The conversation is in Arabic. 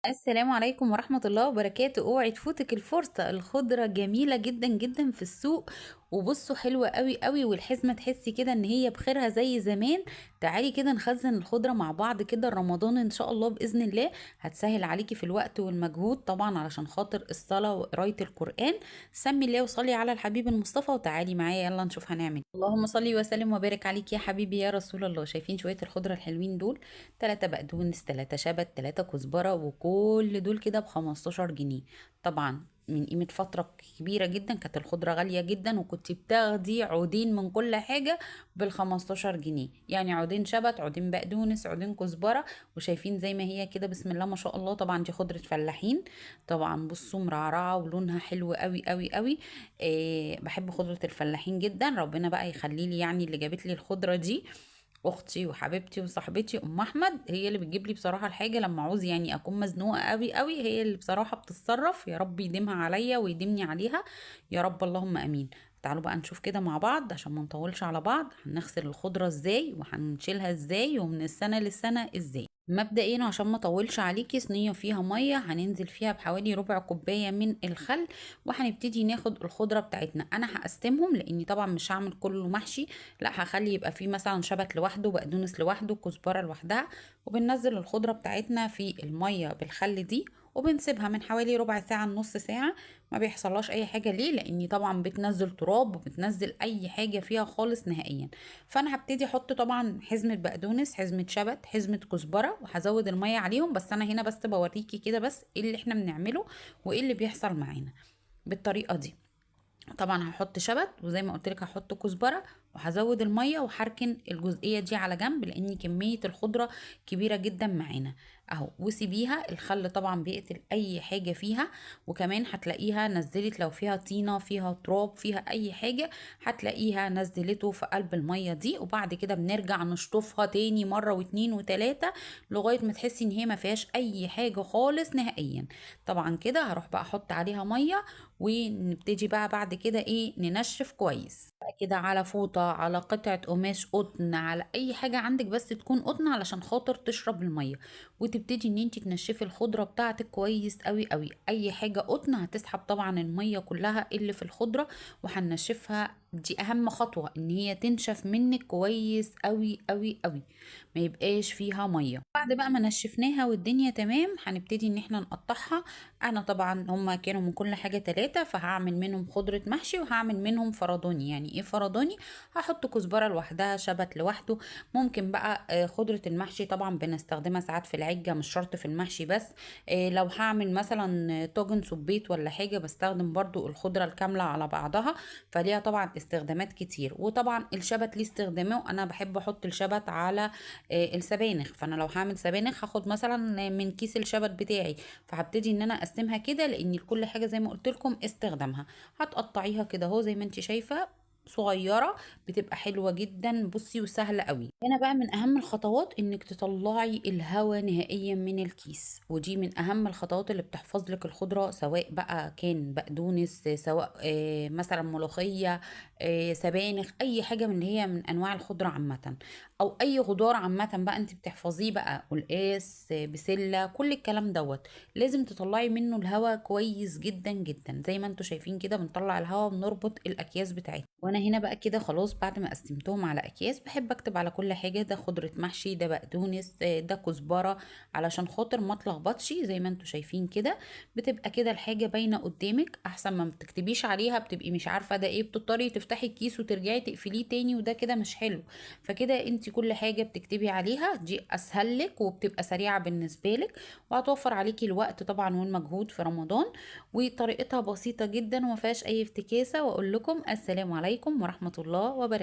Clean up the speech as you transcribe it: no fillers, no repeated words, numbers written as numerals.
السلام عليكم ورحمة الله وبركاته. اوعي تفوتك الفرصة، الخضرة جميلة جدا جدا في السوق. وبصوا حلوة قوي قوي، والحزمة تحسي كده ان هي بخيرها زي زمان. تعالي كده نخزن الخضرة مع بعض كده، رمضان ان شاء الله بإذن الله هتسهل عليكي في الوقت والمجهود طبعا، علشان خاطر الصلاة وقراية القرآن. سمي الله وصلي على الحبيب المصطفى وتعالي معايا يلا نشوف هنعمل. اللهم صلي وسلم وبارك عليك يا حبيبي يا رسول الله. شايفين شوية الخضرة الحلوين دول؟ 3 بقدونس، 3 شبت، 3 كزبرة، وكل دول كده ب15 جنيه. طبعا من قيمة فترة كبيرة جدا كانت الخضرة غالية جدا، وكنت بتاخدي عودين من كل حاجة بال15 جنيه، يعني عودين شبت، عودين بقدونس، عودين كزبرة. وشايفين زي ما هي كده، بسم الله ما شاء الله. طبعا دي خضرة فلاحين. طبعا بصوا مرعرعة ولونها حلو قوي قوي قوي. بحب خضرة الفلاحين جدا، ربنا بقى يخلي لي يعني اللي جابت لي الخضرة دي. اختي وحبيبتي وصاحبتي ام احمد هي اللي بتجيب لي بصراحه الحاجه لما عاوز يعني اكون مزنوقه قوي قوي، هي اللي بصراحه بتتصرف. يا رب يديمها عليا ويديمني عليها يا رب، اللهم امين. تعالوا بقى نشوف كده مع بعض عشان ما نطولش على بعض، هنغسل الخضره ازاي وهنشيلها ازاي ومن السنه للسنه ازاي. مبدئيا عشان ما اطولش عليكي، صينيه فيها ميه هننزل فيها بحوالي ربع كوبايه من الخل، وهنبتدي ناخد الخضره بتاعتنا. انا هقسمهم لاني طبعا مش هعمل كله محشي، لا هخلي يبقى فيه مثلا شبت لوحده، بقدونس لوحده، كزبره لوحدها. وبننزل الخضره بتاعتنا في الميه بالخل دي، وبنسيبها من حوالي ربع ساعه لنص ساعه. ما بيحصلهاش اي حاجه، ليه؟ لاني طبعا بتنزل تراب وبتنزل اي حاجه فيها خالص نهائيا. فانا هبتدي احط طبعا حزمه بقدونس، حزمه شبت، حزمه كزبره، وهزود الميه عليهم. بس انا هنا بس بوريكي كده بس ايه اللي احنا بنعمله وايه اللي بيحصل معانا بالطريقه دي. طبعا هحط شبت، وزي ما قلت لك هحط كزبره، وهزود الميه وهركن الجزئيه دي على جنب لان كميه الخضره كبيره جدا معانا اهو. وسيبيها، الخل طبعا بيقتل اي حاجه فيها، وكمان هتلاقيها نزلت لو فيها طينه، فيها تراب، فيها اي حاجه هتلاقيها نزلته في قلب الميه دي. وبعد كده بنرجع نشطفها تاني مره واتنين وتلاته لغايه ما تحسي ان هي ما فيهاش اي حاجه خالص نهائيا. طبعا كده هروح بقى احط عليها ميه، ونبتدي بقى بعد كده ايه، ننشف كويس بقى كده على فوطة، على قطعة قماش قطن، على اي حاجة عندك بس تكون قطن علشان خاطر تشرب المية. وتبتدي ان انت تنشفي الخضرة بتاعتك كويس قوي قوي. اي حاجة قطن هتسحب طبعا المية كلها اللي في الخضرة، وهنشفها. دي اهم خطوة، ان هي تنشف منك كويس قوي قوي قوي، ما يبقاش فيها مية. بعد بقى ما نشفناها والدنيا تمام، هنبتدي ان احنا نقطعها. انا طبعا هما كانوا من كل حاجة 3، فهعمل منهم خضرة محشي وهعمل منهم فرداني. يعني ايه فرداني؟ هحط كزبرة لوحدها، شبت لوحده. ممكن بقى خضرة المحشي طبعا بنستخدمها ساعات في العجة، مش شرط في المحشي بس. لو هعمل مثلا طاجن سبيت ولا حاجة بستخدم برضو الخضرة الكاملة على بعضها، فليها طبعا استخدامات كتير. وطبعا الشبت ليه استخدامه، انا بحب احط الشبت على السبانخ. فانا لو هعمل سبانخ هاخد مثلا من كيس الشبت بتاعي، فهبتدي ان انا اقسمها كده لان كل حاجه زي ما قلت لكم استخدامها. هتقطعيها كده اهو زي ما انت شايفه صغيره، بتبقى حلوه جدا بصي وسهله قوي. هنا بقى من اهم الخطوات انك تطلعي الهواء نهائيا من الكيس، ودي من اهم الخطوات اللي بتحفظ لك الخضره، سواء بقى كان بقدونس، سواء مثلا ملوخيه، سبانخ، اي حاجه من اللي هي من انواع الخضره عامه، او اي خضار عامه بقى انت بتحفظيه بقى، قلقاس، بسله، كل الكلام دوت لازم تطلعي منه الهواء كويس جدا جدا. زي ما انتوا شايفين كده بنطلع الهواء، بنربط الاكياس بتاعتنا. وانا هنا بقى كده خلاص بعد ما قسمتهم على اكياس، بحب اكتب على كل حاجه ده خضره محشي، ده بقدونس، ده كزبره، علشان خاطر ما تلخبطش. زي ما انتوا شايفين كده بتبقى كده الحاجه باينه قدامك، احسن ما بتكتبيش عليها بتبقي مش عارفه ده ايه، بتضطري تفتحي الكيس وترجعي تقفليه تاني، وده كده مش حلو. فكده انت كل حاجه بتكتبي عليها دي اسهل لك وبتبقى سريعه بالنسبه لك، وهتوفر عليكي الوقت طبعا والمجهود في رمضان. وطريقتها بسيطه جدا وما فيهاش اي افتكاسه. واقول لكم السلام عليكم ورحمه الله وبركاته.